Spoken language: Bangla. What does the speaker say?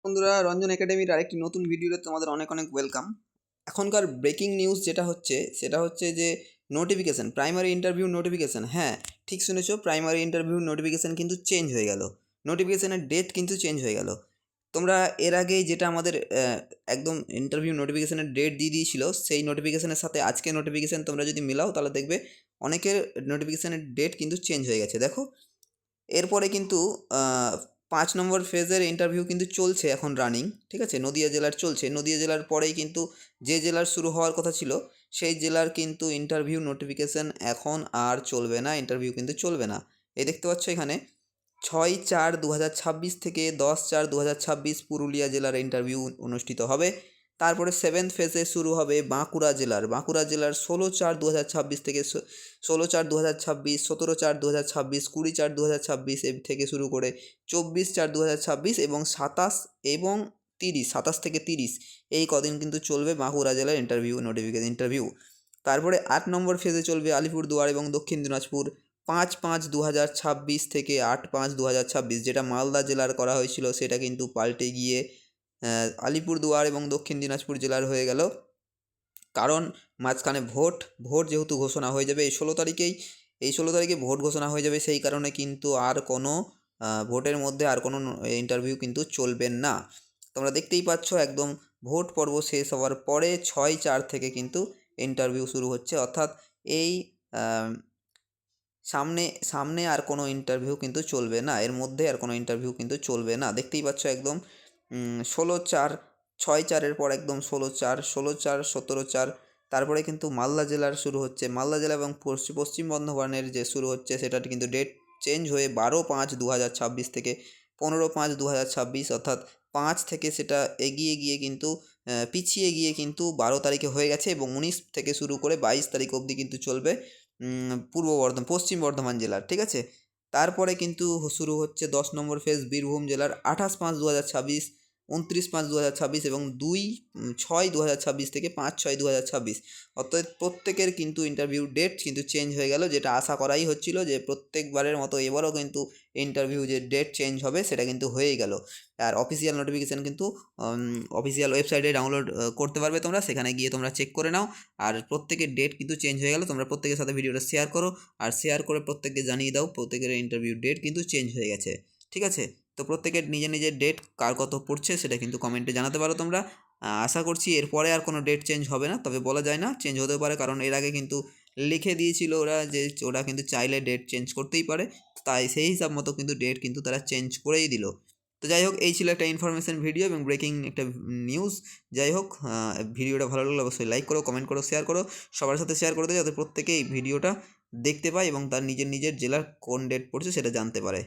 বন্ধুরা, রঞ্জন একাডেমির আরেকটি নতুন ভিডিওতে তোমাদের অনেক অনেক ওয়েলকাম। এখনকার ব্রেকিং নিউজ যেটা হচ্ছে সেটা হচ্ছে যে নোটিফিকেশান, প্রাইমারি ইন্টারভিউ নোটিফিকেশান। হ্যাঁ, ঠিক শুনেছো, প্রাইমারি ইন্টারভিউ নোটিফিকেশান কিন্তু চেঞ্জ হয়ে গেল। নোটিফিকেশানের ডেট কিন্তু চেঞ্জ হয়ে গেল। তোমরা এর আগেই যেটা আমাদের একদম ইন্টারভিউ নোটিফিকেশানের ডেট দিয়ে দিয়েছিল, সেই নোটিফিকেশানের সাথে আজকে নোটিফিকেশান তোমরা যদি মিলাও তাহলে দেখবে অনেকের নোটিফিকেশানের ডেট কিন্তু চেঞ্জ হয়ে গেছে। দেখো, এরপরে কিন্তু 5 নম্বর ফেজের ইন্টারভিউ কিন্তু চলছে এখন রানিং, ঠিক আছে? নদিয়া জেলার চলছে। নদিয়া জেলার পরেই কিন্তু যে জেলার শুরু হওয়ার কথা ছিল সেই জেলার কিন্তু ইন্টারভিউ নোটিফিকেশান এখন আর চলবে না, ইন্টারভিউ কিন্তু চলবে না। এই দেখতে পাচ্ছ এখানে 6/4/2026 থেকে 10/4/2026 পুরুলিয়া জেলার ইন্টারভিউ অনুষ্ঠিত হবে। তারপরে 7th ফেজে শুরু হবে বাঁকুড়া জেলার 16/4/2026 থেকে 16/4/2026, 17/4/2026, 20/4/2026 এর থেকে শুরু করে 24/4/2026 এবং 27 এবং 30, 27 থেকে 30 এই কদিন কিন্তু চলবে বাঁকুড়া জেলার ইন্টারভিউ। তারপরে 8 নম্বর ফেজে চলবে আলিপুরদুয়ার এবং দক্ষিণ দিনাজপুর 5/5/2026 থেকে 8/5/2026। যেটা মালদা জেলার করা হয়েছিল সেটা কিন্তু পাল্টে গিয়ে আলিপুরদুয়ার এবং দক্ষিণ দিনাজপুর জেলার হয়ে গেল। কারণ মাঝখানে ভোট যেহেতু ঘোষণা হয়ে যাবে এই 16 তারিখে ভোট ঘোষণা হয়ে যাবে, সেই কারণে কিন্তু আর কোনো ভোটের মধ্যে আর কোনো ইন্টারভিউ কিন্তু চলবে না। তোমরা দেখতেই পাচ্ছ একদম ভোট পর্ব শেষ হওয়ার পরে 6/4 থেকে কিন্তু ইন্টারভিউ শুরু হচ্ছে, অর্থাৎ এই সামনে আর কোনো ইন্টারভিউ কিন্তু চলবে না, এর মধ্যে আর কোনো ইন্টারভিউ কিন্তু চলবে না। দেখতেই পাচ্ছ একদম 16/4, 6/4-এর পর একদম 16/4, 16/4, 17/4। তারপরে কিন্তু মালদা জেলার শুরু হচ্ছে। মালদা জেলা এবং পশ্চিম বর্ধমানের যে শুরু হচ্ছে সেটা কিন্তু ডেট চেঞ্জ হয়ে 12/5/2026 থেকে 15/5/2026, অর্থাৎ 5 থেকে সেটা এগিয়ে গিয়ে কিন্তু পিছিয়ে গিয়ে কিন্তু 12 তারিখে হয়ে গেছে এবং 19 থেকে শুরু করে 22 তারিখ অবধি কিন্তু চলবে পশ্চিম বর্ধমান জেলার, ঠিক আছে? তারপরে কিন্তু শুরু হচ্ছে 10 নম্বর ফেজ বীরভূম জেলার 28/5/2026, 29/5/2026 এবং 2/6/2026 থেকে 5/6/2026। অর্থাৎ প্রত্যেকের কিন্তু ইন্টারভিউ ডেট কিন্তু চেঞ্জ হয়ে গেল, যেটা আশা করাই হচ্ছিল যে প্রত্যেকবারের মতো এবারও কিন্তু ইন্টারভিউ যে ডেট চেঞ্জ হবে সেটা কিন্তু হয়েই গেল। আর অফিসিয়াল নোটিফিকেশান কিন্তু অফিসিয়াল ওয়েবসাইটে ডাউনলোড করতে পারবে তোমরা, সেখানে গিয়ে তোমরা চেক করে নাও। আর প্রত্যেকের ডেট কিন্তু চেঞ্জ হয়ে গেল। তোমরা প্রত্যেকের সাথে ভিডিওটা শেয়ার করো আর শেয়ার করে প্রত্যেককে জানিয়ে দাও প্রত্যেকের ইন্টারভিউ ডেট কিন্তু চেঞ্জ হয়ে গেছে, ঠিক আছে? তো প্রত্যেকের নিজের ডেট কার কত পড়ছে সেটা কিন্তু কমেন্টে জানাতে পারো তোমরা। আশা করছি এরপরে আর কোনো ডেট চেঞ্জ হবে না, তবে বলা যায় না, চেঞ্জ হতেও পারে, কারণ এর আগে কিন্তু লিখে দিয়েছিল ওরা যে ওরা কিন্তু চাইলে ডেট চেঞ্জ করতেই পারে, তাই সেই হিসাব মতো কিন্তু ডেট কিন্তু তারা চেঞ্জ করেই দিল। তো যাই হোক, এই ছিল একটা ইনফরমেশন ভিডিও এবং ব্রেকিং একটা নিউজ। যাই হোক, ভিডিওটা ভালো লাগলে অবশ্যই লাইক করো, কমেন্ট করো, শেয়ার করো, সবার সাথে শেয়ার করে দেয় যাতে প্রত্যেকে এই ভিডিওটা দেখতে পায় এবং তার নিজের জেলার কোন ডেট পড়ছে সেটা জানতে পারে।